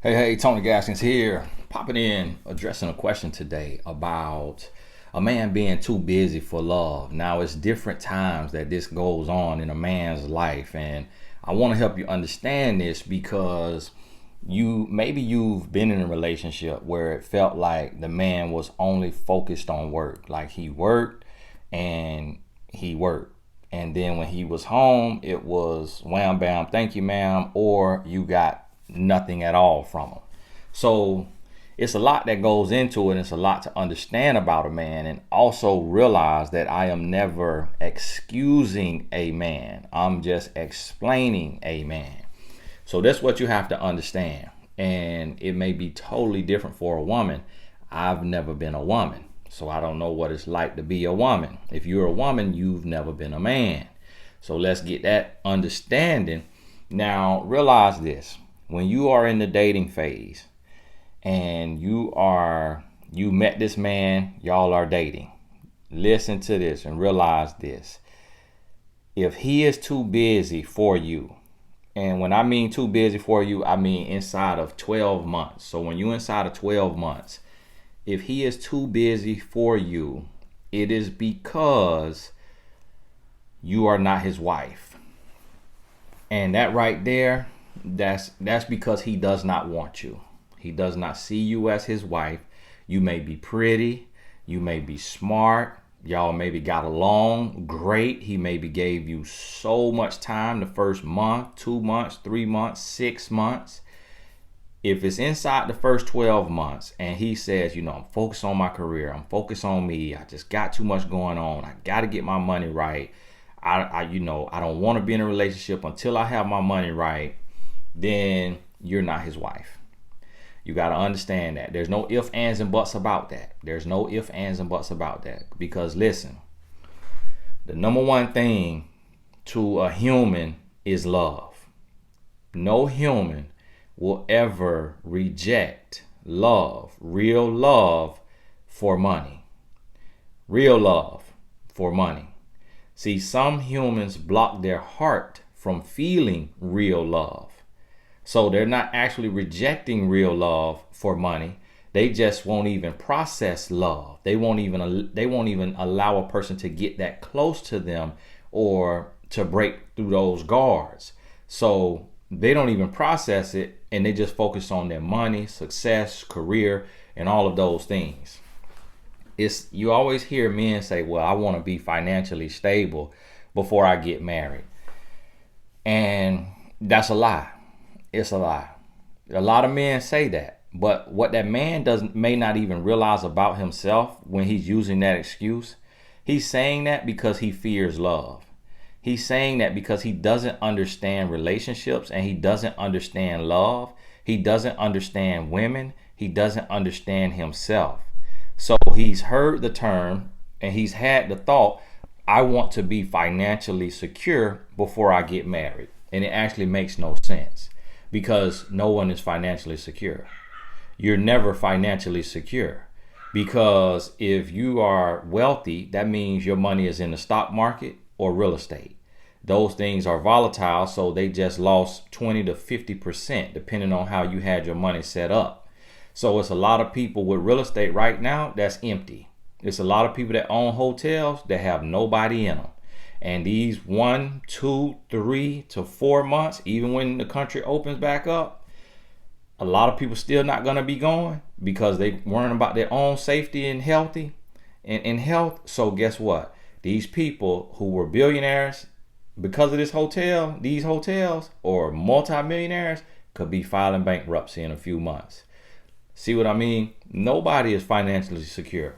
Hey, Tony Gaskins here, popping in, addressing a question today about a man being too busy for love. Now, it's different times that this goes on in a man's life, and I want to help you understand this because you've been in a relationship where it felt like the man was only focused on work, like he worked and he worked. And then when he was home, it was wham bam, thank you, ma'am, or you got nothing at all from him. So it's a lot that goes into it. It's a lot to understand about a man, and also realize that I am never excusing a man. I'm just explaining a man. So that's what you have to understand. And it may be totally different for a woman. I've never been a woman, so I don't know what it's like to be a woman. If you're a woman, you've never been a man. So let's get that understanding. Now, realize this. When you are in the dating phase and you met this man, y'all are dating. Listen to this and realize this. If he is too busy for you, and when I mean too busy for you, I mean inside of 12 months. So when you're inside of 12 months, if he is too busy for you, it is because you are not his wife. And that right there, that's because he does not want you. He does not see you as his wife. You may be pretty, you may be smart, y'all maybe got along great. He maybe gave you so much time the first month, 2 months, 3 months, 6 months. If it's inside the first 12 months and he says, I'm focused on my career, I'm focused on me, I just got too much going on, I got to get my money right, I don't want to be in a relationship until I have my money right, then you're not his wife. You got to understand that. There's no ifs, ands, and buts about that. There's no ifs, ands, and buts about that. Because listen, the number one thing to a human is love. No human will ever reject love, real love, for money. Real love for money. See, some humans block their heart from feeling real love. So they're not actually rejecting real love for money. They just won't even process love. They won't even allow a person to get that close to them or to break through those guards. So they don't even process it, and they just focus on their money, success, career, and all of those things. You always hear men say, well, I want to be financially stable before I get married. And that's a lie. It's a lie. A lot of men say that, but what that man may not even realize about himself when he's using that excuse, he's saying that because he fears love. He's saying that because he doesn't understand relationships and he doesn't understand love. He doesn't understand women. He doesn't understand himself. So he's heard the term and he's had the thought, I want to be financially secure before I get married. And it actually makes no sense. Because no one is financially secure. You're never financially secure. Because if you are wealthy, that means your money is in the stock market or real estate. Those things are volatile, so they just lost 20 to 50% depending on how you had your money set up. So it's a lot of people with real estate right now that's empty. It's a lot of people that own hotels that have nobody in them. And these 1, 2, 3 to 4 months, even when the country opens back up, a lot of people still not going to be going because they worrying about their own safety and health. So guess what? These people who were billionaires because of these hotels, or multimillionaires, could be filing bankruptcy in a few months. See what I mean? Nobody is financially secure.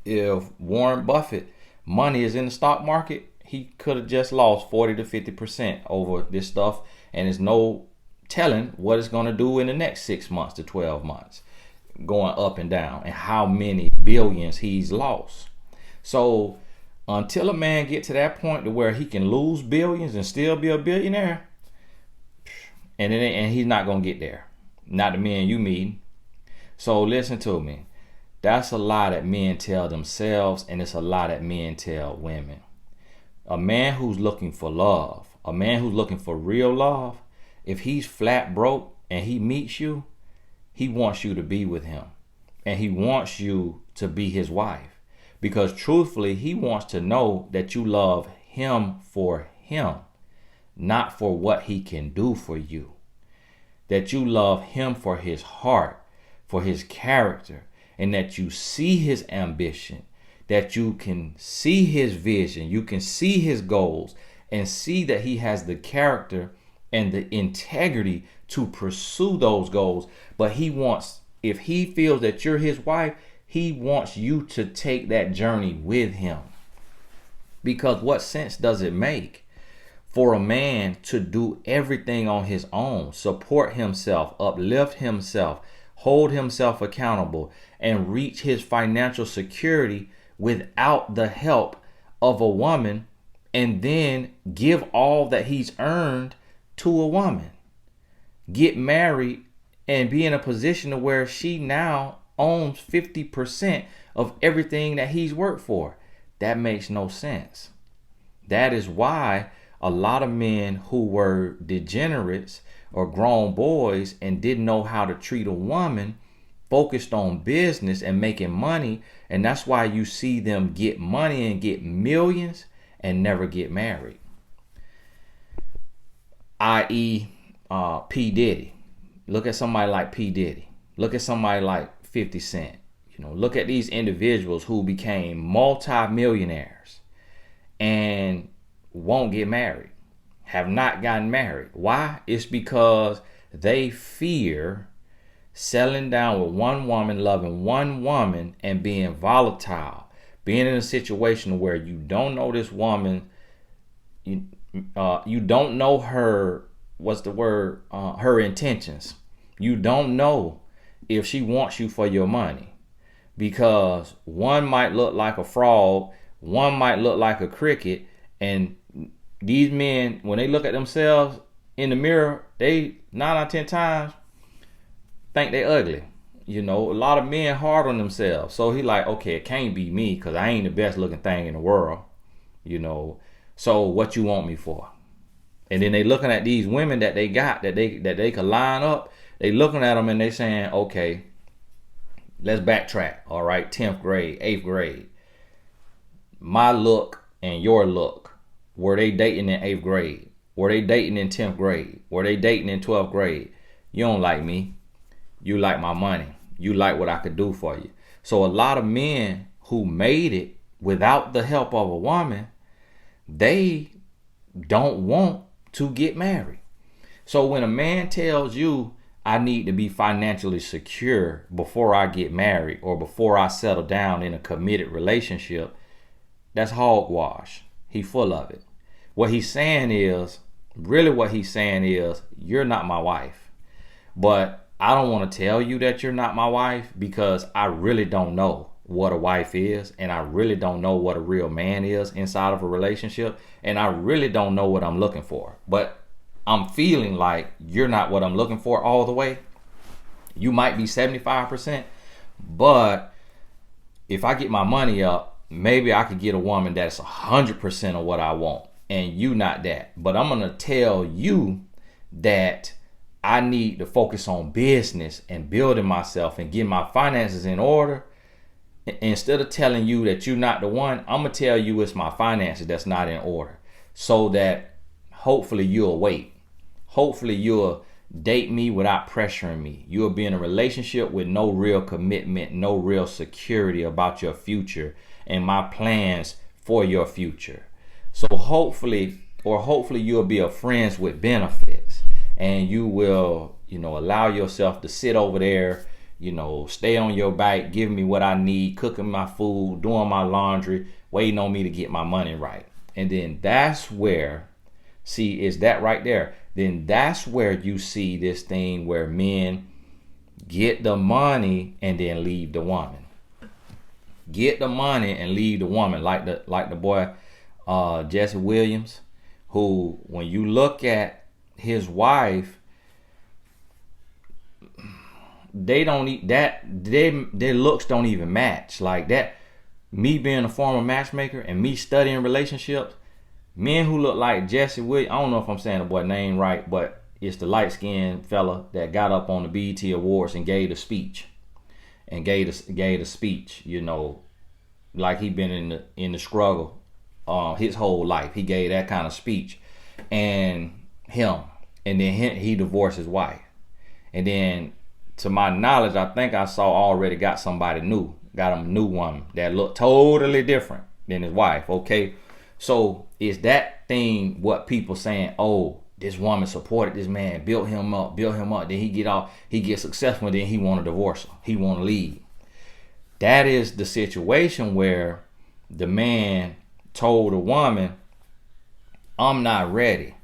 If Warren Buffett money is in the stock market, he could have just lost 40 to 50% over this stuff, and there's no telling what it's going to do in the next 6 months to 12 months, going up and down, and how many billions he's lost. So until a man get to that point to where he can lose billions and still be a billionaire, and he's not going to get there. Not the men you meet. So listen to me. That's a lie that men tell themselves, and it's a lie that men tell women. A man who's looking for love, a man who's looking for real love, if he's flat broke and he meets you, he wants you to be with him. And he wants you to be his wife. Because truthfully, he wants to know that you love him for him, not for what he can do for you. That you love him for his heart, for his character, and that you see his ambition, that you can see his vision, you can see his goals, and see that he has the character and the integrity to pursue those goals. But he wants, if he feels that you're his wife, he wants you to take that journey with him. Because what sense does it make for a man to do everything on his own, support himself, uplift himself, hold himself accountable, and reach his financial security without the help of a woman, and then give all that he's earned to a woman? Get married and be in a position to where she now owns 50% of everything that he's worked for. That makes no sense. That is why a lot of men who were degenerates or grown boys and didn't know how to treat a woman focused on business and making money. And that's why you see them get money and get millions and never get married. I.e. P. Diddy. Look at somebody like P. Diddy. Look at somebody like 50 Cent. Look at these individuals who became multi-millionaires and won't get married, have not gotten married. Why? It's because they fear settling down with one woman, loving one woman, and being volatile, being in a situation where you don't know this woman, you don't know her, her intentions. You don't know if she wants you for your money, because one might look like a frog, one might look like a cricket, and these men, when they look at themselves in the mirror, they 9 out of 10 times think they ugly. A lot of men hard on themselves. So he like, okay, it can't be me because I ain't the best looking thing in the world. So what you want me for? And then they looking at these women that they got, that they could line up. They looking at them and they saying, okay, let's backtrack. All right, 10th grade, 8th grade. My look and your look. Were they dating in 8th grade? Were they dating in 10th grade? Were they dating in 12th grade? You don't like me. You like my money. You like what I could do for you. So a lot of men who made it without the help of a woman, they don't want to get married. So when a man tells you, I need to be financially secure before I get married or before I settle down in a committed relationship, that's hogwash. He's full of it. What he's saying is, you're not my wife. But I don't want to tell you that you're not my wife because I really don't know what a wife is, and I really don't know what a real man is inside of a relationship, and I really don't know what I'm looking for. But I'm feeling like you're not what I'm looking for all the way. You might be 75%, but if I get my money up, maybe I could get a woman that's 100% of what I want, and you not that. But I'm going to tell you that I need to focus on business and building myself and getting my finances in order. Instead of telling you that you're not the one, I'm going to tell you it's my finances that's not in order, so that hopefully you'll wait. Hopefully you'll date me without pressuring me. You'll be in a relationship with no real commitment, no real security about your future and my plans for your future. So hopefully you'll be a friends with benefits, and you will, allow yourself to sit over there, stay on your back, giving me what I need, cooking my food, doing my laundry, waiting on me to get my money right. And then that's where, is that right there? Then that's where you see this thing where men get the money and then leave the woman. Get the money and leave the woman, like the boy Jesse Williams, who, when you look at his wife, they don't eat that. Their looks don't even match. Like that. Me being a former matchmaker and me studying relationships, men who look like Jesse Williams, I don't know if I'm saying the boy's name right, but it's the light-skinned fella that got up on the BET Awards and gave a speech. And gave a speech, you know, like he been in the struggle his whole life. He gave that kind of speech. And then he divorced his wife. And then, to my knowledge, I think I saw already got him a new woman that looked totally different than his wife. Okay, so is that thing what people saying? Oh, this woman supported this man, built him up. Then he gets successful, then he want to divorce her. He want to leave. That is the situation where the man told the woman, I'm not ready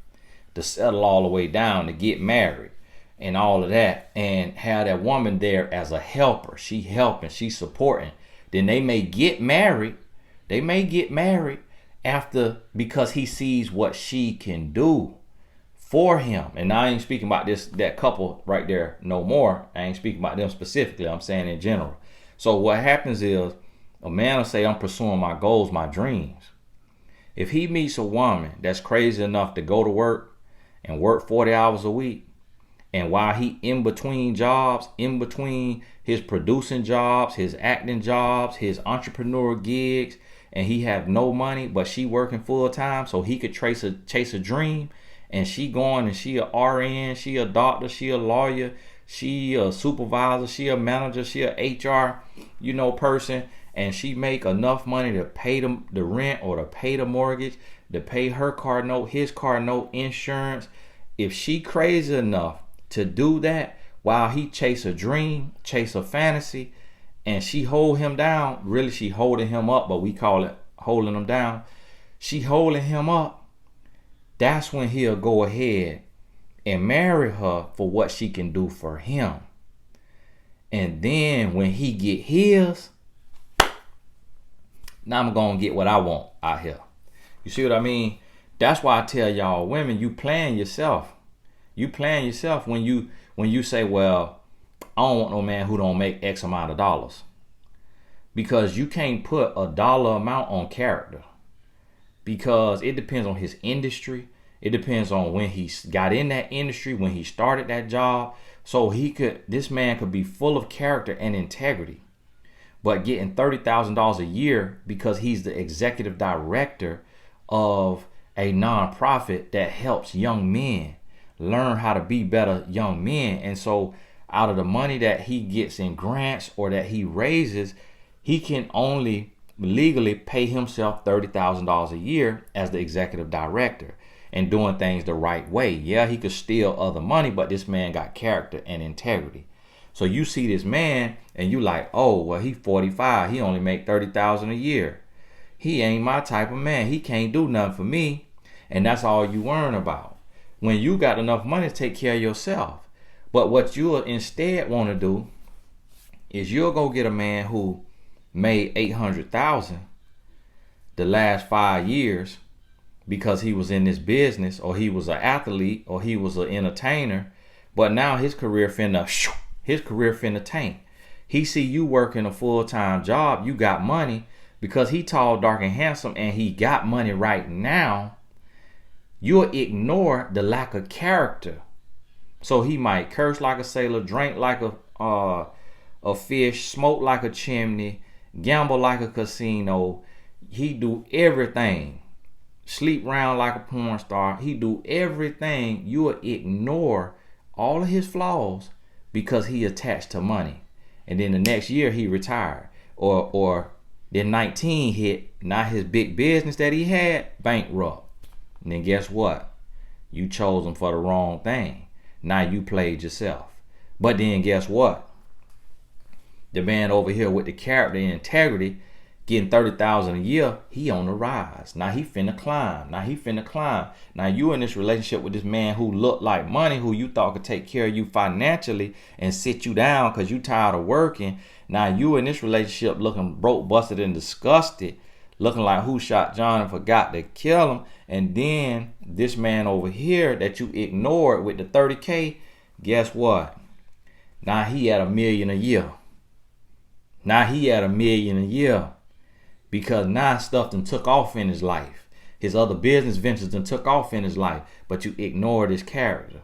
to settle all the way down to get married and all of that, and have that woman there as a helper. She helping, she supporting. Then they may get married. After, because he sees what she can do for him. And I ain't speaking about that couple right there no more. I ain't speaking about them specifically. I'm saying in general. So what happens is a man will say, I'm pursuing my goals, my dreams. If he meets a woman that's crazy enough to go to work and work 40 hours a week, and while he in between jobs, in between his producing jobs, his acting jobs, his entrepreneur gigs, and he have no money, but she working full time so he could chase a dream, and she going and she a RN, she a doctor, she a lawyer, she a supervisor, she a manager, she a HR, person, and she make enough money to pay the rent or to pay the mortgage, to pay her car note, his car note, insurance. If she crazy enough to do that while he chase a dream, chase a fantasy, and she hold him down, really she holding him up, but we call it holding him down. She holding him up. That's when he'll go ahead and marry her for what she can do for him. And then when he get his, now I'm going to get what I want out here. You see what I mean? That's why I tell y'all women, you plan yourself. You plan yourself when you say, well, I don't want no man who don't make X amount of dollars. Because you can't put a dollar amount on character. Because it depends on his industry. It depends on when he got in that industry, when he started that job. So this man could be full of character and integrity, but getting $30,000 a year because he's the executive director of a nonprofit that helps young men learn how to be better young men. And so out of the money that he gets in grants or that he raises, he can only legally pay himself $30,000 a year as the executive director and doing things the right way. Yeah, he could steal other money, but this man got character and integrity. So you see this man and you like, oh, well, he 45. He only make $30,000 a year. He ain't my type of man. He can't do nothing for me. And that's all you worrying about. When you got enough money to take care of yourself. But what you'll instead want to do is you'll go get a man who made $800,000 the last 5 years because he was in this business, or he was an athlete, or he was an entertainer. But now his career finna tank. He see you working a full-time job, you got money, because he tall, dark, and handsome, and he got money right now. You'll ignore the lack of character. So he might curse like a sailor, drink like a fish, smoke like a chimney, gamble like a casino. He do everything. Sleep around like a porn star. He do everything. You will ignore all of his flaws because he attached to money. And then the next year he retired. Or then 19 hit. Now his big business that he had, bankrupt. And then guess what? You chose him for the wrong thing. Now you played yourself. But then guess what? The man over here with the character and integrity, getting $30,000 a year, he on the rise. Now he finna climb. Now you in this relationship with this man who looked like money, who you thought could take care of you financially and sit you down because you tired of working. Now you in this relationship looking broke, busted, and disgusted, looking like who shot John and forgot to kill him. And then this man over here that you ignored with the 30K, guess what? Now he at $1 million a year. Because now stuff done took off in his life. His other business ventures done took off in his life. But you ignored his character.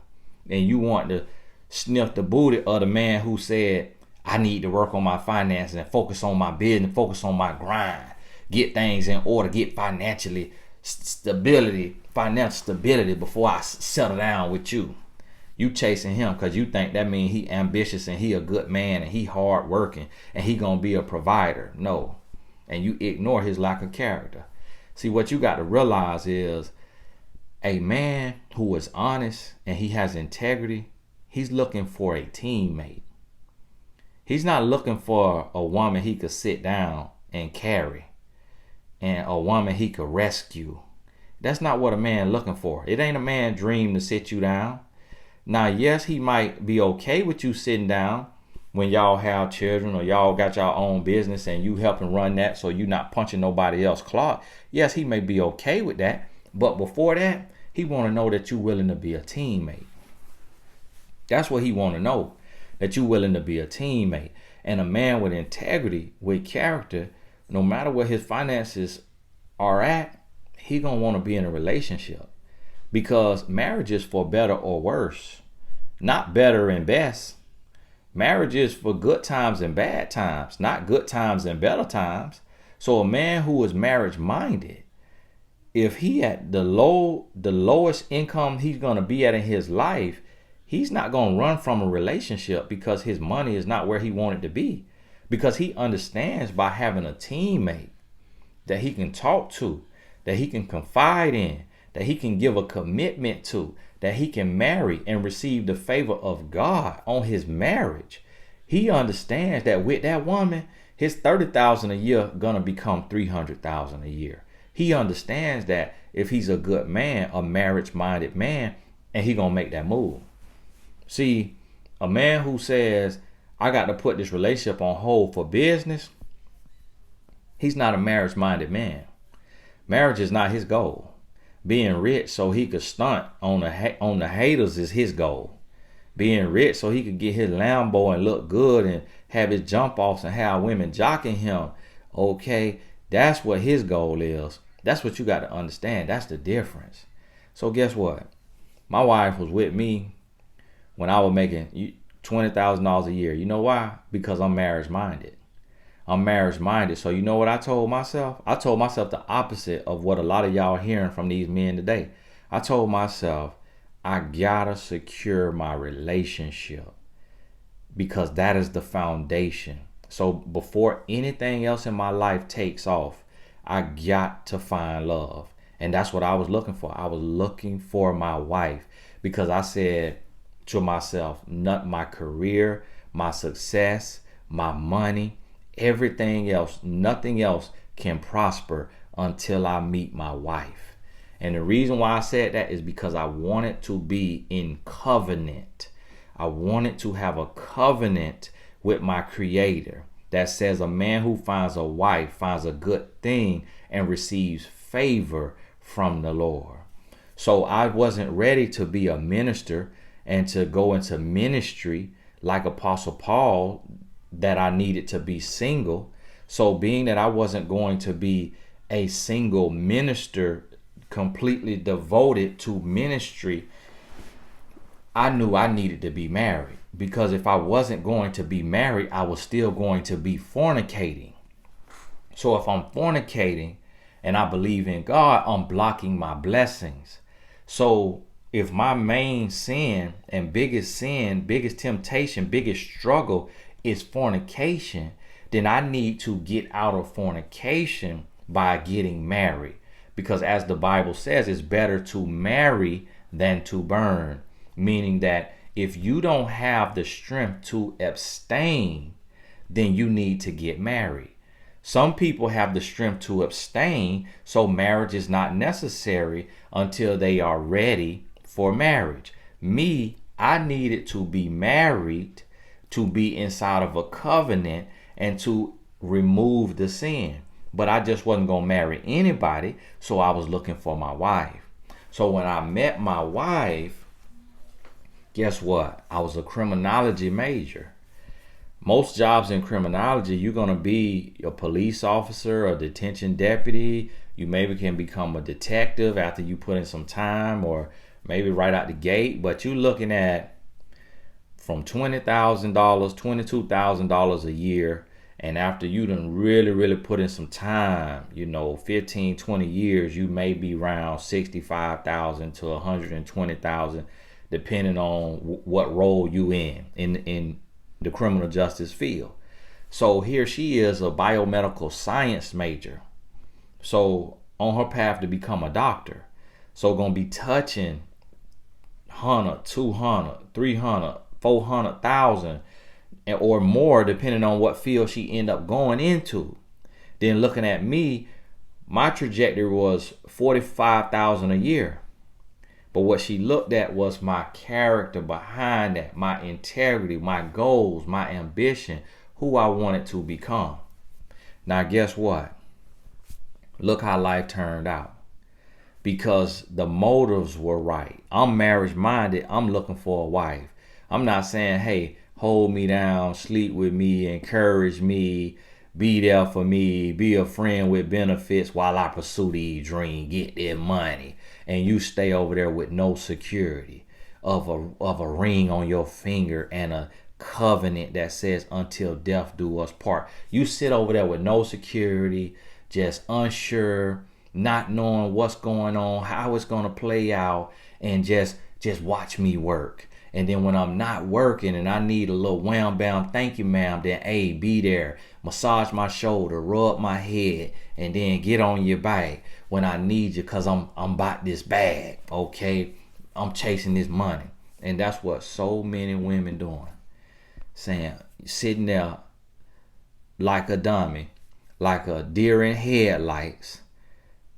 and you want to sniff the booty of the man who said, I need to work on my finances and focus on my business, focus on my grind, get things in order, get financial stability before I settle down with you. You chasing him because you think that means he ambitious and he a good man and he hard working and he gonna be a provider. No. And you ignore his lack of character. See, what you got to realize is a man who is honest and he has integrity, he's looking for a teammate. He's not looking for a woman he could sit down and carry and a woman he could rescue. That's not what a man looking for. It ain't a man's dream to sit you down. Now, yes, he might be okay with you sitting down when y'all have children or y'all got your own business and you helping run that so you're not punching nobody else's clock. Yes, he may be okay with that. But before that, he want to know that you're willing to be a teammate. That's what he want to know, that you're willing to be a teammate. And a man with integrity, with character, no matter where his finances are at, he going to want to be in a relationship. Because marriage is for better or worse, not better and best. Marriage is for good times and bad times, not good times and better times. So a man who is marriage minded, if he at the lowest income he's going to be at in his life, he's not going to run from a relationship because his money is not where he wanted to be. Because he understands by having a teammate that he can talk to, that he can confide in, that he can give a commitment to, that he can marry and receive the favor of God on his marriage. He understands that with that woman, his $30,000 a year gonna become $300,000 a year. He understands that if he's a good man, a marriage-minded man, and he gonna make that move. See, a man who says, I got to put this relationship on hold for business, he's not a marriage-minded man. Marriage is not his goal. Being rich so he could stunt on the haters is his goal. Being rich so he could get his Lambo and look good and have his jump offs and have women jocking him. Okay, that's what his goal is. That's what you got to understand. That's the difference. So guess what? My wife was with me when I was making $20,000 a year. You know why? Because I'm marriage minded. I'm marriage minded. So you know what I told myself? I told myself the opposite of what a lot of y'all are hearing from these men today. I told myself, I gotta secure my relationship because that is the foundation. So before anything else in my life takes off, I got to find love. And that's what I was looking for. I was looking for my wife because I said to myself, not my career, my success, my money, everything else, nothing else can prosper until I meet my wife. And the reason why I said that is because I wanted to be in covenant. I wanted to have a covenant with my Creator that says a man who finds a wife finds a good thing and receives favor from the Lord. So I wasn't ready to be a minister and to go into ministry like Apostle Paul, that I needed to be single. So being that I wasn't going to be a single minister completely devoted to ministry, I knew I needed to be married, because if I wasn't going to be married, I was still going to be fornicating. So if I'm fornicating and I believe in God, I'm blocking my blessings. So if my main sin, biggest temptation, biggest struggle is fornication, then I need to get out of fornication by getting married. Because as the Bible says, it's better to marry than to burn. Meaning that if you don't have the strength to abstain, then you need to get married. Some people have the strength to abstain, so marriage is not necessary until they are ready for marriage. Me, I needed to be married to be inside of a covenant and to remove the sin. But I just wasn't going to marry anybody, so I was looking for my wife. So when I met my wife, guess what? I was a criminology major. Most jobs in criminology, you're going to be a police officer, a detention deputy. You maybe can become a detective after you put in some time, or maybe right out the gate, but you looking at from $20,000, $22,000 a year. And after you done really put in some time, 15, 20 years, you may be around 65,000 to 120,000, depending on what role you in the criminal justice field. So here she is, a biomedical science major. So on her path to become a doctor. So gonna be touching 100, 200, 300, 400,000 or more, depending on what field she end up going into. Then looking at me, my trajectory was 45,000 a year. But what she looked at was my character behind that, my integrity, my goals, my ambition, who I wanted to become. Now guess what? Look how life turned out. Because the motives were right. I'm marriage minded. I'm looking for a wife. I'm not saying, hey, hold me down, sleep with me, encourage me, be there for me, be a friend with benefits while I pursue these dreams, get their money. And you stay over there with no security of a ring on your finger and a covenant that says until death do us part. You sit over there with no security, just unsure, not knowing what's going on, how it's going to play out, and just watch me work. And then when I'm not working and I need a little wham bam, thank you ma'am, then hey, be there, massage my shoulder, rub my head, and then get on your back when I need you, because I'm about this bag, okay? I'm chasing this money. And that's what so many women doing. Saying, sitting there like a dummy, like a deer in headlights,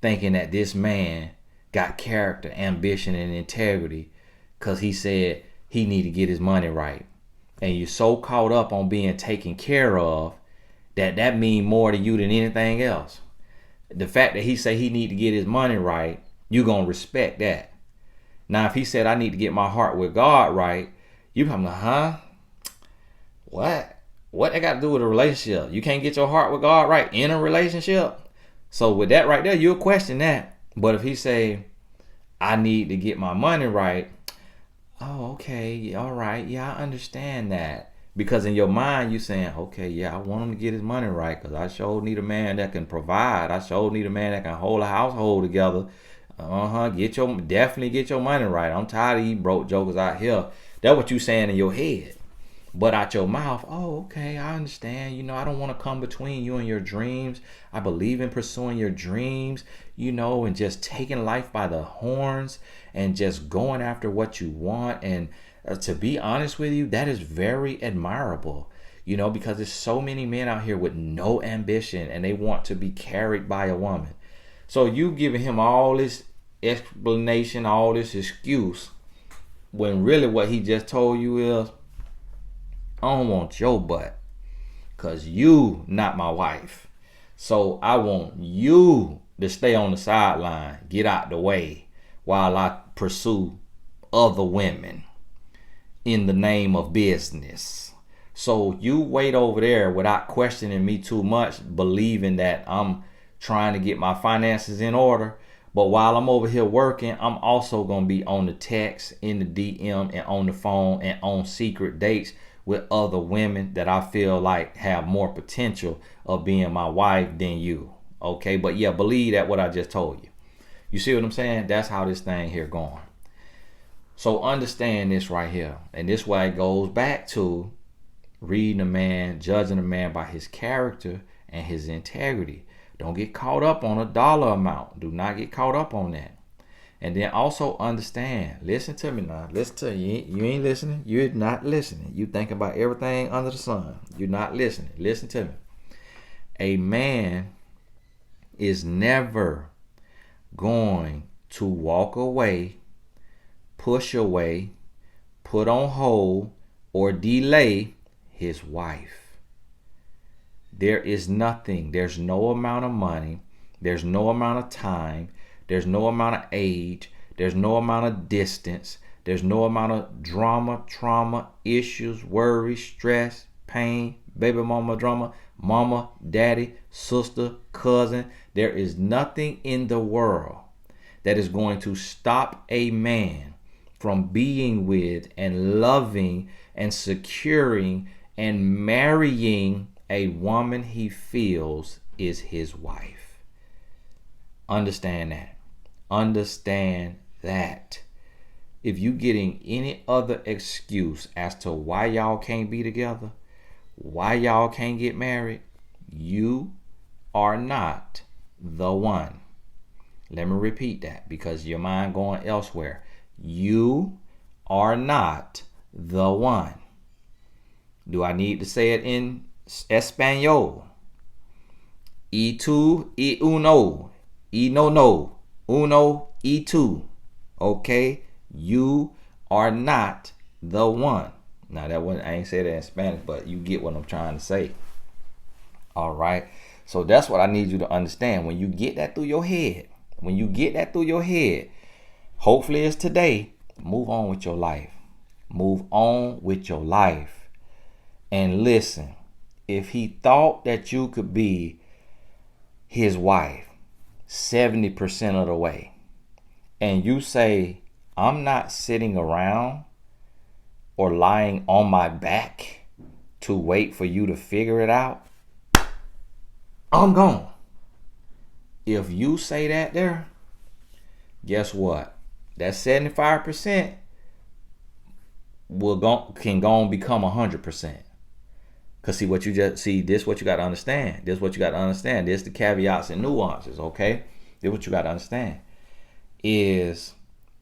thinking that this man got character, ambition, and integrity because he said he need to get his money right. And you're so caught up on being taken care of that mean more to you than anything else. The fact that he say he need to get his money right, you gonna respect that. Now, if he said I need to get my heart with God right, you come like, huh? What? What that got to do with a relationship? You can't get your heart with God right in a relationship? So with that right there, you'll question that. But if he say, I need to get my money right, oh, okay, all right, yeah, I understand that. Because in your mind, you saying, okay, yeah, I want him to get his money right because I sure need a man that can provide. I sure need a man that can hold a household together. Definitely get your money right. I'm tired of you broke jokers out here. That's what you saying in your head. But out your mouth, oh, okay, I understand. I don't want to come between you and your dreams. I believe in pursuing your dreams, and just taking life by the horns and just going after what you want. And to be honest with you, that is very admirable, because there's so many men out here with no ambition and they want to be carried by a woman. So you giving him all this explanation, all this excuse, when really what he just told you is, I don't want your butt because you not my wife. So I want you to stay on the sideline, get out the way while I pursue other women in the name of business. So you wait over there without questioning me too much, believing that I'm trying to get my finances in order. But while I'm over here working, I'm also going to be on the text, in the DM, and on the phone, and on secret dates with other women that I feel like have more potential of being my wife than you. Okay, but yeah, believe that what I just told you. You see what I'm saying? That's how this thing here going. So understand this right here. And this way it goes back to reading a man, judging a man by his character and his integrity. Don't get caught up on a dollar amount. Do not get caught up on that. And then also understand, listen to me now. Listen to me. You ain't listening. You're not listening. You think about everything under the sun. You're not listening. Listen to me. A man is never going to walk away, push away, put on hold, or delay his wife. There is nothing. There's no amount of money. There's no amount of time. There's no amount of age. There's no amount of distance. There's no amount of drama, trauma, issues, worry, stress, pain, baby mama drama, mama, daddy, sister, cousin. There is nothing in the world that is going to stop a man from being with and loving and securing and marrying a woman he feels is his wife. Understand that. Understand that. If you getting any other excuse as to why y'all can't be together, why y'all can't get married, you are not the one. Let me repeat that because your mind going elsewhere. You are not the one. Do I need to say it in Espanol? Y tú, y uno. Y no. Uno, y tú. Okay? You are not the one. Now that one, I ain't say that in Spanish, but you get what I'm trying to say. All right. So that's what I need you to understand. When you get that through your head, hopefully it's today, move on with your life. Move on with your life. And listen, if he thought that you could be his wife 70% of the way, and you say, I'm not sitting around or lying on my back to wait for you to figure it out, I'm gone. If you say that there, guess what? That 75% can go and become 100%. Cause this what you got to understand. This the caveats and nuances, okay? This what you got to understand. Is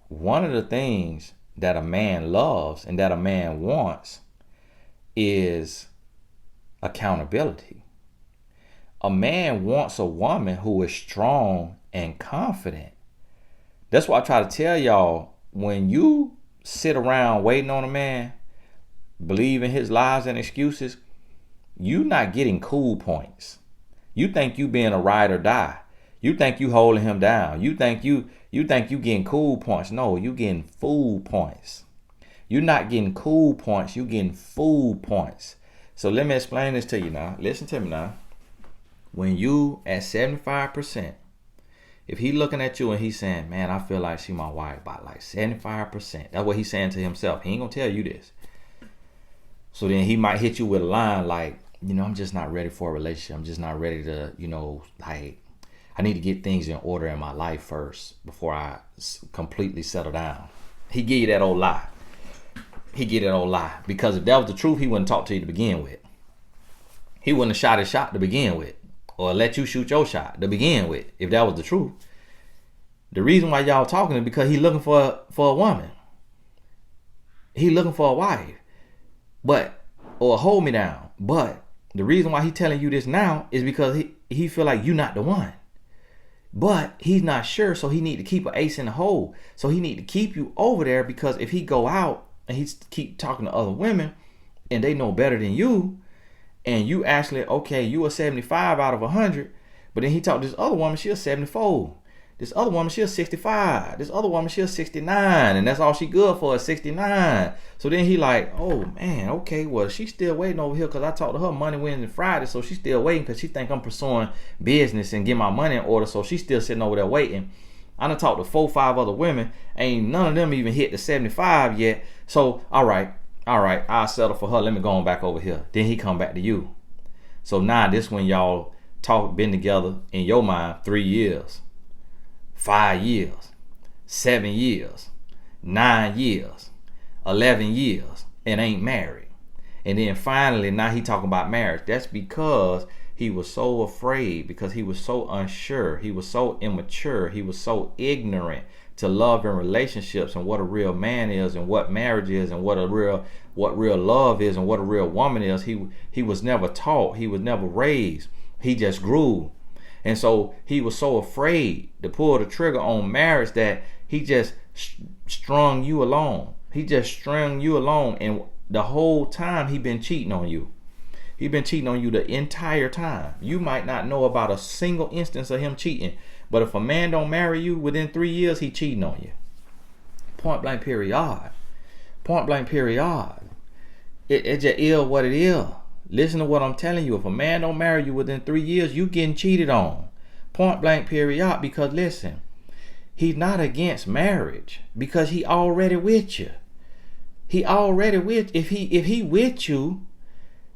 one of the things that a man loves and that a man wants is accountability. A man wants a woman who is strong and confident. That's why I try to tell y'all, when you sit around waiting on a man, believing his lies and excuses, you not getting cool points. You think you being a ride or die. You think you holding him down. You think you getting cool points. No, you getting fool points. You're not getting cool points. You getting fool points. So let me explain this to you now. Listen to me now. When you at 75%, if he looking at you and he's saying, man, I feel like she my wife by like 75%. That's what he's saying to himself. He ain't gonna tell you this. So then he might hit you with a line like, I'm just not ready for a relationship. I'm just not ready to, like, I need to get things in order in my life first before I completely settle down. He give you that old lie. Because if that was the truth, he wouldn't talk to you to begin with. He wouldn't have shot his shot to begin with, or let you shoot your shot to begin with, if that was the truth. The reason why y'all talking is because he looking for a woman. He looking for a wife. Or hold me down. But the reason why he telling you this now is because he feel like you not the one. But he's not sure, so he need to keep an ace in the hole. So he need to keep you over there, because if he go out and he keep talking to other women and they know better than you, and you actually, okay, you a 75 out of 100, but then he talked to this other woman, she a 74. This other woman, she a 65. This other woman, she a 69. And that's all she good for is 69. So then he like, oh man, okay, well, she's still waiting over here because I talked to her Monday, Wednesday, and Friday. So she's still waiting because she think I'm pursuing business and get my money in order. So she's still sitting over there waiting. I done talked to 4 or 5 other women. Ain't none of them even hit the 75 yet. So, all right, I'll settle for her. Let me go on back over here. Then he come back to you. So now this when y'all been together in your mind 3 years. 5 years, 7 years, 9 years, 11 years, and ain't married. And then finally, now he talking about marriage. That's because he was so afraid, because he was so unsure, he was so immature, he was so ignorant to love and relationships and what a real man is and what marriage is and what real love is and what a real woman is. He was never taught, he was never raised, he just grew. And so he was so afraid to pull the trigger on marriage that he just strung you along. And the whole time he been cheating on you. He been cheating on you the entire time. You might not know about a single instance of him cheating. But if a man don't marry you within 3 years, he cheating on you. Point blank period. It just is what it is. Listen to what I'm telling you. If a man don't marry you within 3 years, you getting cheated on. Point blank period. Because listen, He's not against marriage because he already with you. He already with. If he with you,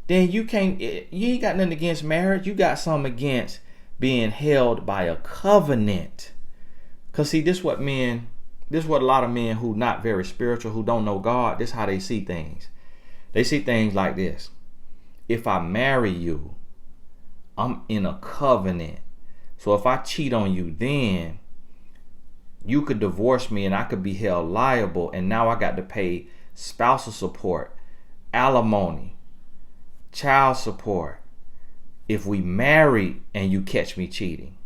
then you ain't got nothing against marriage. You got something against being held by a covenant. Cause see, this is what a lot of men who not very spiritual, who don't know God, this is how they see things. They see things like this. If I marry you, I'm in a covenant. So if I cheat on you, then you could divorce me and I could be held liable. And now I got to pay spousal support, alimony, child support. If we married and you catch me cheating.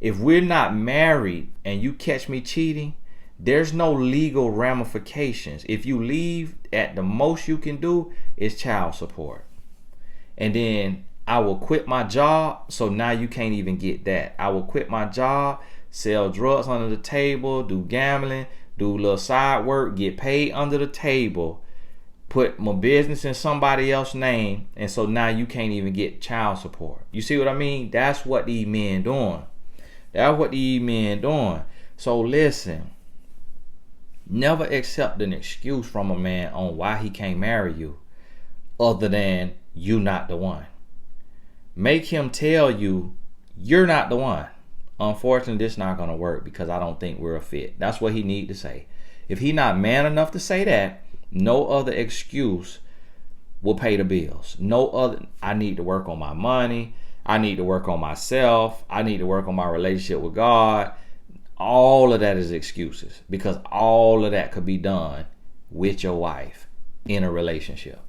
If we're not married and you catch me cheating, there's no legal ramifications. If you leave, at the most you can do is child support. And then I will quit my job, so now you can't even get that. I will quit my job, sell drugs under the table, do gambling, do a little side work, get paid under the table, put my business in somebody else's name, and so now you can't even get child support. You see what I mean? That's what these men doing. That's what these men doing. So listen, never accept an excuse from a man on why he can't marry you other than you not the one. Make him tell you you're not the one. Unfortunately, this is not going to work because I don't think we're a fit. That's what he need to say. If he not man enough to say that, no other excuse will pay the bills. No other, I need to work on my money. I need to work on myself. I need to work on my relationship with God. All of that is excuses because all of that could be done with your wife in a relationship.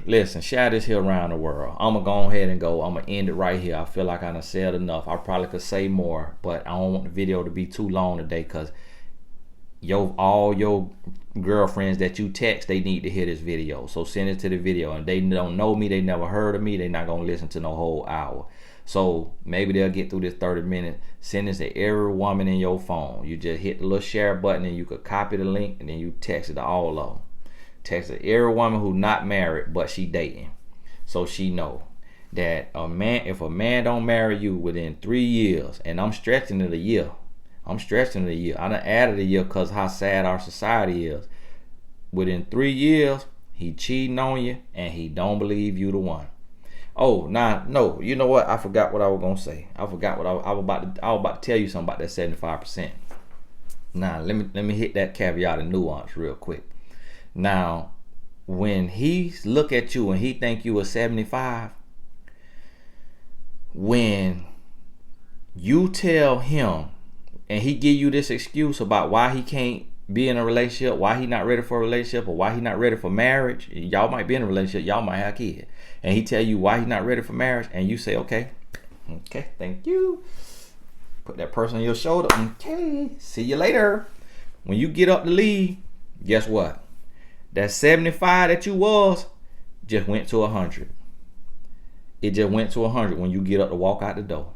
Listen, share this here around the world. I'm going to go ahead and go. I'm going to end it right here. I feel like I done said enough. I probably could say more, but I don't want the video to be too long today because all your girlfriends that you text, they need to hear this video. So send it to the video. And they don't know me. They never heard of me. They're not going to listen to no whole hour. So maybe they'll get through this 30 minutes. Send this to every woman in your phone. You just hit the little share button and you could copy the link and then you text it to all of them. Text it to every woman who not married but she dating. So she know that if a man don't marry you within 3 years, and I'm stretching it a year. I done added a year because how sad our society is. Within 3 years, he cheating on you and he don't believe you the one. Oh, no, you know what? I forgot what I was gonna say. I forgot what I was about to tell you something about that 75%. Now, let me hit that caveat and nuance real quick. Now, when he look at you and he think you a 75, when you tell him and he give you this excuse about why he can't be in a relationship, why he not ready for a relationship, or why he not ready for marriage, y'all might be in a relationship, y'all might have kids, and he tell you why he not ready for marriage, and you say, okay, thank you. Put that person on your shoulder. Okay, see you later. When you get up to leave, guess what? That 75 that you was just went to 100. It just went to 100 when you get up to walk out the door.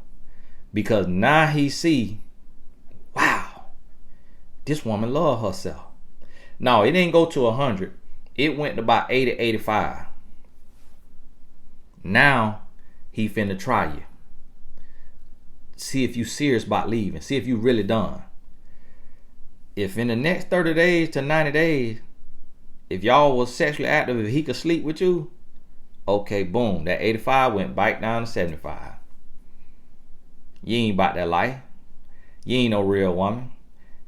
Because now he see, wow, this woman love herself. No, it didn't go to 100. It went to about 80, 85. Now he finna try you. See if you serious about leaving. See if you really done. If in the next 30 days to 90 days, if y'all was sexually active, if he could sleep with you, okay, boom, that 85 went back down to 75. You ain't about that life. You ain't no real woman.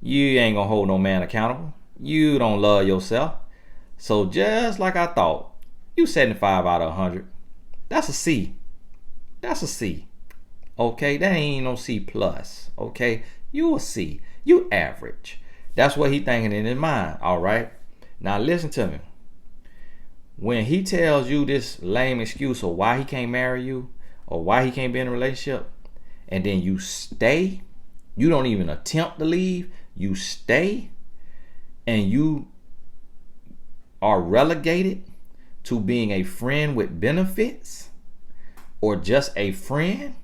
You ain't gonna hold no man accountable. You don't love yourself. So just like I thought, you 75 out of 100. That's a C. That's a C. Okay, that ain't no C plus. Okay, you a C. You average. That's what he thinking in his mind. All right. Now listen to me. When he tells you this lame excuse of why he can't marry you or why he can't be in a relationship, and then you stay, you don't even attempt to leave, you stay, and you are relegated to being a friend with benefits or just a friend,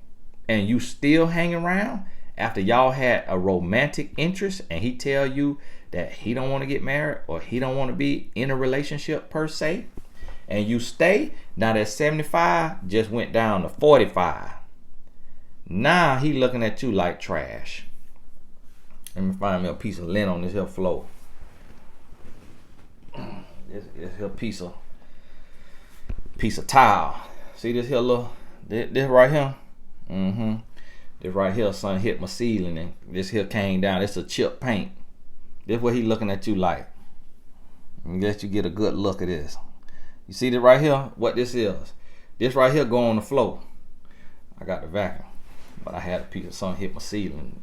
and you still hang around after y'all had a romantic interest, and he tell you that he don't want to get married or he don't want to be in a relationship per se, and you stay, now that 75 just went down to 45. Now he looking at you like trash. Let me find me a piece of lint on this here floor. This here piece of tile. See this here this right here? This right here, son, hit my ceiling and this here came down. It's a chip paint. This what he looking at you like. Let me let you get a good look at this. You see this right here? What this is? This right here go on the floor. I got the vacuum, but I had a piece of something hit my ceiling.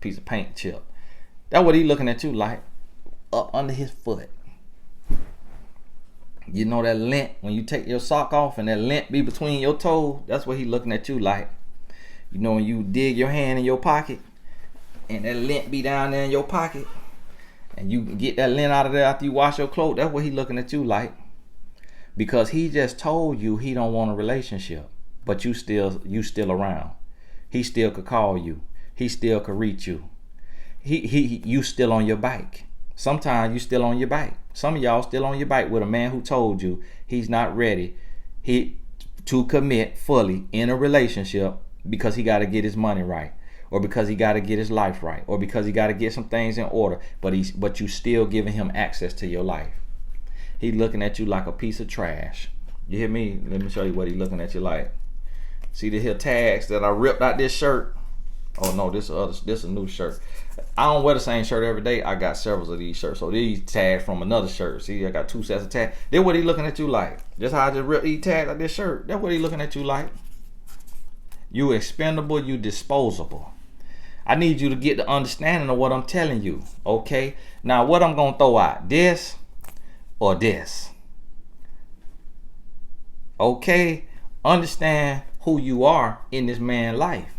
Piece of paint chip. That's what he looking at you like. Up under his foot. You know that lint when you take your sock off and that lint be between your toes? That's what he looking at you like. You know when you dig your hand in your pocket and that lint be down there in your pocket and you get that lint out of there after you wash your clothes? That's what he looking at you like. Because he just told you he don't want a relationship, but you still around. He still could call you. He still could reach you. You still on your bike. Sometimes you still on your bike. Some of y'all still on your bike with a man who told you he's not ready to commit fully in a relationship because he got to get his money right, or because he got to get his life right, or because he got to get some things in order, but you still giving him access to your life. He looking at you like a piece of trash. You hear me? Let me show you what he looking at you like. See the here tags that I ripped out this shirt? Oh no, this a new shirt. I don't wear the same shirt every day. I got several of these shirts. So these tags from another shirt. See, I got 2 sets of tags. Then what he looking at you like? Just how I just ripped these tags out this shirt. That's what he looking at you like. You expendable, you disposable. I need you to get the understanding of what I'm telling you. Okay? Now what I'm gonna throw out? This or this? Okay? Understand who you are in this man's life.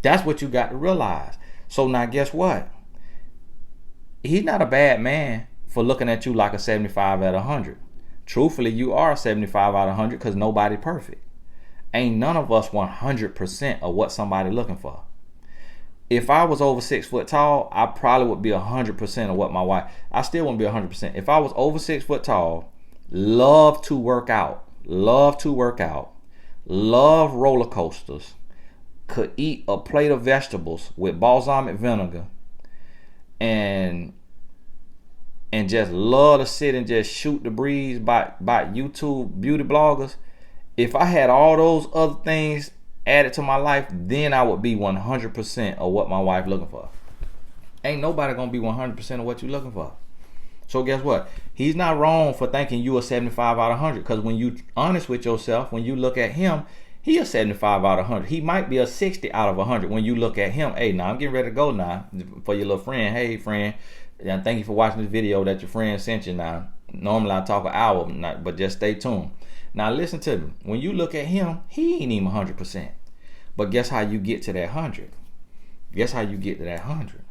That's what you got to realize. So now guess what? He's not a bad man for looking at you like a 75 out of 100. Truthfully, you are a 75 out of 100 because nobody perfect. Ain't none of us 100% of what somebody looking for. If I was over 6 foot tall, I probably would be 100% of what my wife. I still wouldn't be 100%. If I was over 6 foot tall, love to work out, love roller coasters, could eat a plate of vegetables with balsamic vinegar, and just love to sit and just shoot the breeze by YouTube beauty bloggers. If I had all those other things added to my life, then I would be 100% of what my wife looking for. Ain't nobody gonna be 100% of what you looking for. So guess what? He's not wrong for thinking you a 75 out of 100, because when you honest with yourself, when you look at him, he a 75 out of 100. He might be a 60 out of 100 when you look at him. Hey, now I'm getting ready to go now for your little friend. Hey, friend, thank you for watching this video that your friend sent you now. Normally I talk an hour, but just stay tuned. Now listen to me. When you look at him, he ain't even 100%. But guess how you get to that 100? Guess how you get to that 100?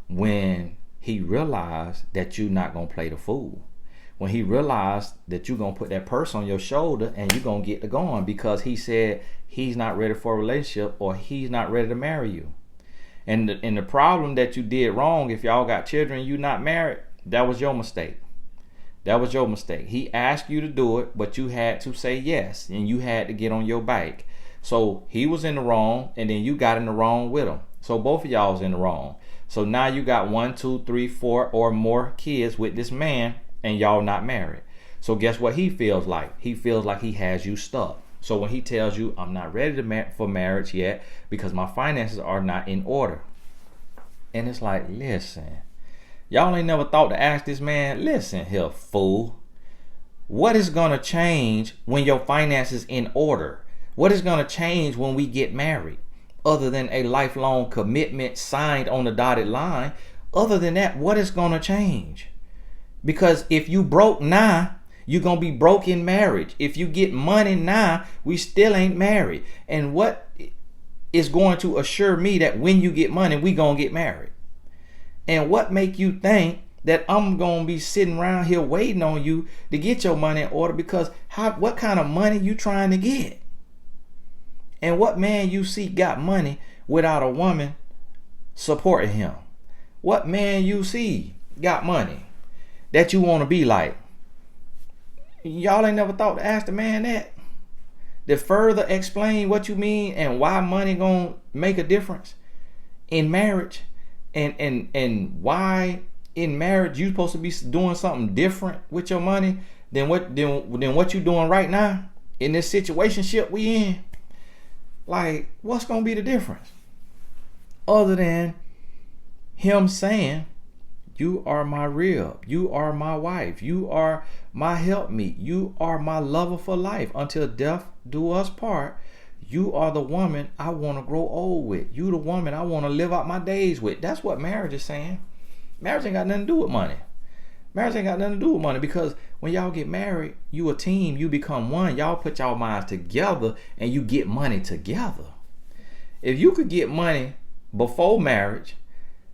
When he realized that you're not going to play the fool. When he realized that you're going to put that purse on your shoulder and you're going to get to going, because he said he's not ready for a relationship, or he's not ready to marry you. And the problem that you did wrong, if y'all got children and you not married, that was your mistake. That was your mistake. He asked you to do it, but you had to say yes, and you had to get on your bike. So he was in the wrong, and then you got in the wrong with him. So both of y'all was in the wrong. So now you got 1, 2, 3, 4 or more kids with this man, and y'all not married. So guess what he feels like? He feels like he has you stuck. So when he tells you, I'm not ready for marriage yet because my finances are not in order. And it's like, listen, y'all ain't never thought to ask this man, listen here, fool. What is going to change when your finances in order? What is going to change when we get married? Other than a lifelong commitment signed on the dotted line. Other than that, what is going to change? Because if you broke now, you're going to be broke in marriage. If you get money now, we still ain't married. And what is going to assure me that when you get money, we going to get married? And what make you think that I'm going to be sitting around here waiting on you to get your money in order? Because what kind of money you trying to get? And what man you see got money without a woman supporting him? What man you see got money that you want to be like? Y'all ain't never thought to ask the man that. to further explain what you mean and why money gonna make a difference in marriage, and why in marriage you supposed to be doing something different with your money than what you doing right now in this situationship we in? Like, what's gonna be the difference other than him saying, you are my rib, you are my wife, you are my helpmeet, you are my lover for life until death do us part. You are the woman I want to grow old with. You the woman I want to live out my days with. That's what marriage is saying. Marriage ain't got nothing to do with money. Marriage ain't got nothing to do with money, because when y'all get married, you a team, you become one. Y'all put y'all minds together and you get money together. If you could get money before marriage,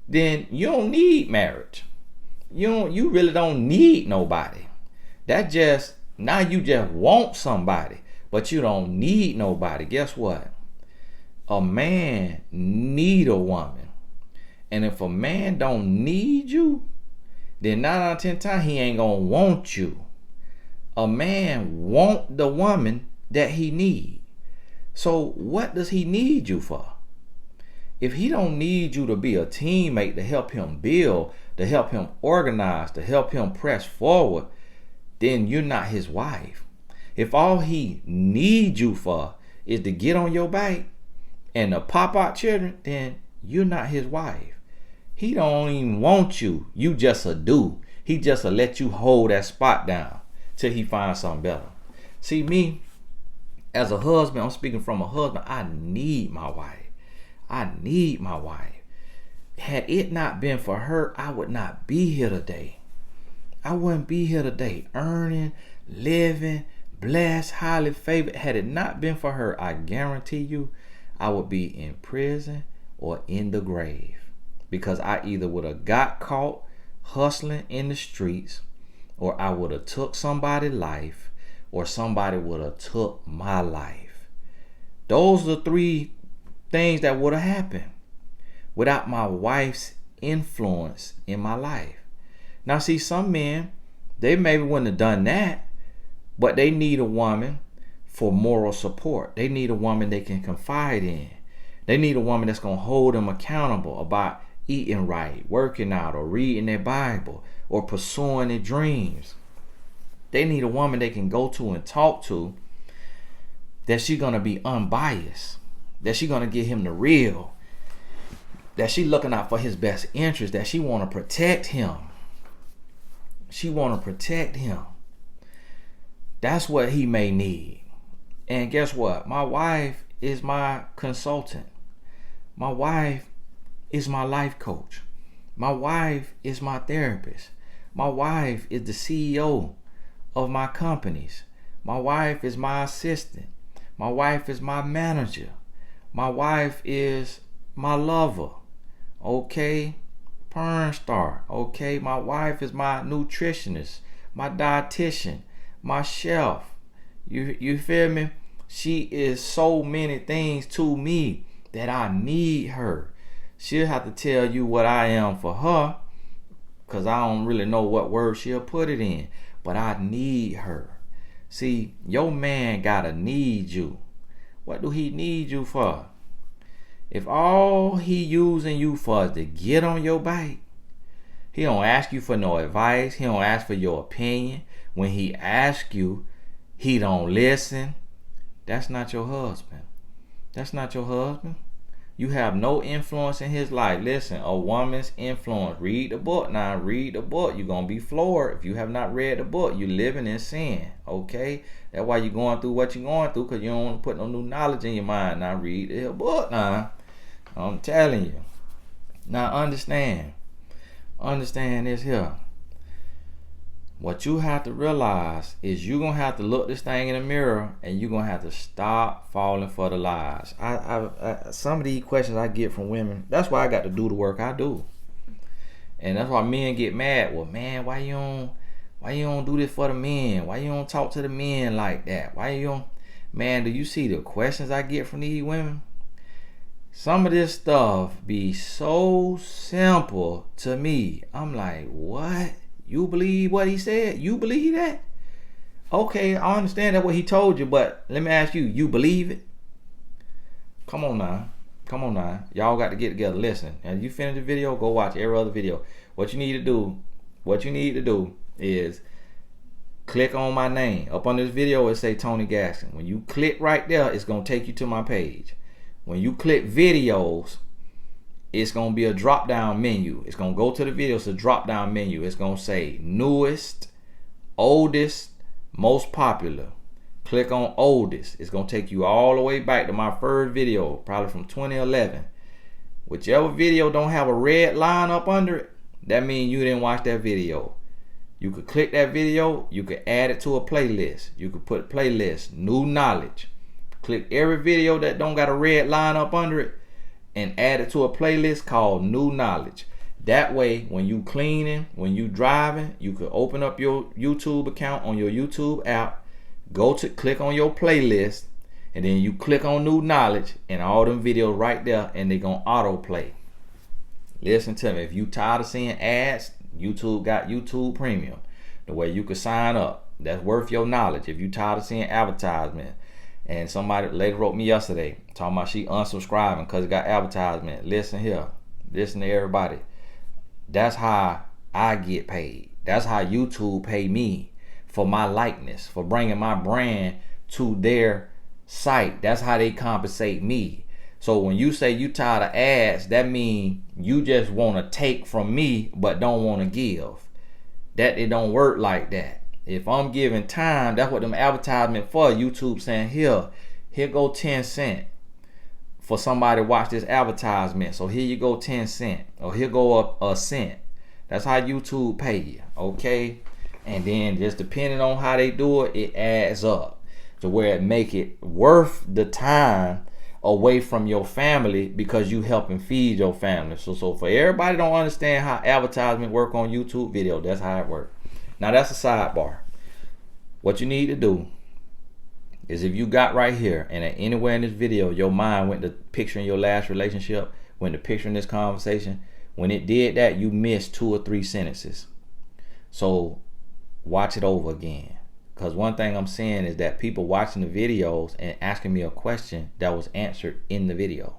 then you don't need marriage. You really don't need nobody. That just, now you just want somebody, but you don't need nobody. Guess what? A man need a woman. And if a man don't need you, then 9 out of 10 times he ain't gonna want you. A man want the woman that he need. So what does he need you for? If he don't need you to be a teammate, to help him build, to help him organize, to help him press forward, then you're not his wife. If all he needs you for is to get on your back and to pop out children, then you're not his wife. He don't even want you. You just a do. He just a let you hold that spot down till he finds something better. See, me as a husband, I'm speaking from a husband, I need my wife. I need my wife. Had it not been for her, I would not be here today. I wouldn't be here today, earning, living, blessed, highly favored. Had it not been for her, I guarantee you, I would be in prison or in the grave, because I either would have got caught hustling in the streets, or I would have took somebody's life, or somebody would have took my life. Those are the three things that would have happened without my wife's influence in my life. Now, see, some men, they maybe wouldn't have done that, but they need a woman for moral support. They need a woman they can confide in. They need a woman that's going to hold them accountable about eating right, working out, or reading their Bible, or pursuing their dreams. They need a woman they can go to and talk to, that she's going to be unbiased, that she's going to give him the real, that she looking out for his best interest, that she want to protect him. She want to protect him. That's what he may need. And guess what? My wife is my consultant. My wife is my life coach. My wife is my therapist. My wife is the CEO of my companies. My wife is my assistant. My wife is my manager. My wife is my lover. Okay? Porn star. Okay? My wife is my nutritionist, my dietitian, my chef. You feel me? She is so many things to me that I need her. She'll have to tell you what I am for her, because I don't really know what word she'll put it in. But I need her. See, your man gotta need you. What do he need you for? If all he using you for is to get on your back, he don't ask you for no advice. He don't ask for your opinion. When he asks you, he don't listen. That's not your husband. That's not your husband. You have no influence in his life. Listen, a woman's influence. Read the book now. Read the book. You're going to be floored. If you have not read the book, you're living in sin. Okay? That's why you're going through what you're going through, because you don't want to put no new knowledge in your mind. Now read the book now. I'm telling you. Now understand. Understand this here. What you have to realize is you're going to have to look this thing in the mirror, and you're going to have to stop falling for the lies. I some of these questions I get from women, that's why I got to do the work I do. And that's why men get mad. Well, man, why you don't do this for the men? Why you don't talk to the men like that? Why you don't? Man, do you see the questions I get from these women? Some of this stuff be so simple to me. I'm like, what? You believe what he said? You believe that? Okay, I understand that what he told you, but let me ask you, you believe it? Come on now. Come on now. Y'all got to get together. Listen, and you finish the video, go watch every other video. What you need to do is click on my name. Up on this video, it say Tony Gaskin. When you click right there, it's going to take you to my page. When you click videos, it's going to be a drop down menu. It's going to go to the video. It's a drop down menu. It's going to say newest, oldest, most popular. Click on oldest. It's going to take you all the way back to my first video, probably from 2011. Whichever video don't have a red line up under it, that means you didn't watch that video. You could click that video. You could add it to a playlist. You could put playlist, new knowledge. Click every video that don't got a red line up under it and add it to a playlist called new knowledge. That way, when you cleaning, when you driving, you could open up your YouTube account on your YouTube app, click on your playlist, and then you click on new knowledge, and all them videos right there, and they gonna autoplay. Listen to me. If you tired of seeing ads, YouTube got YouTube Premium, the way you could sign up. That's worth your knowledge. If you tired of seeing advertisement, and somebody later wrote me yesterday talking about she unsubscribing because it got advertisement. Listen here. Listen to everybody. That's how I get paid. That's how YouTube pay me for my likeness, for bringing my brand to their site. That's how they compensate me. So when you say you tired of ads, that means you just want to take from me but don't want to give. That it don't work like that. If I'm giving time, that's what them advertisement for. YouTube saying, here go 10 cents for somebody to watch this advertisement. So here you go 10 cents, or here go up a cent. That's how YouTube pay you, okay? And then just depending on how they do it, it adds up to where it make it worth the time away from your family because you helping feed your family. So for everybody don't understand how advertisement work on YouTube video, that's how it works. Now that's a sidebar. What you need to do is if you got right here and at anywhere in this video your mind went to picturing your last relationship, went to picturing this conversation, when it did that, you missed 2 or 3 sentences. So watch it over again. Because one thing I'm seeing is that people watching the videos and asking me a question that was answered in the video.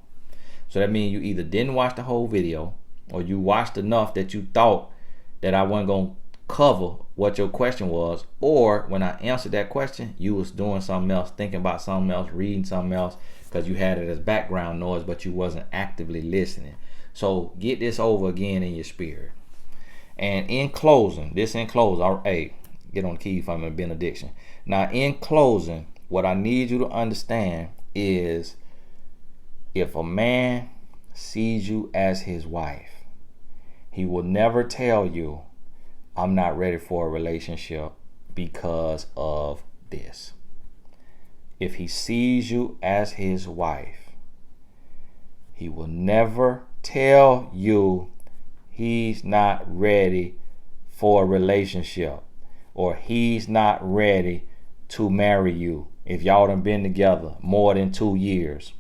So that means you either didn't watch the whole video, or you watched enough that you thought that I wasn't going to cover what your question was, or when I answered that question, you was doing something else, thinking about something else, reading something else, because you had it as background noise, but you wasn't actively listening. So get this over again in your spirit. And in closing, hey, get on the key from a benediction. Now in closing, what I need you to understand is, if a man sees you as his wife, he will never tell you, I'm not ready for a relationship because of this. If he sees you as his wife, he will never tell you he's not ready for a relationship, or he's not ready to marry you if y'all done been together more than 2 years,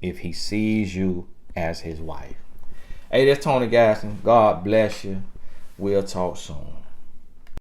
if he sees you as his wife. Hey, that's Tony Gaskin. God bless you. We'll talk soon.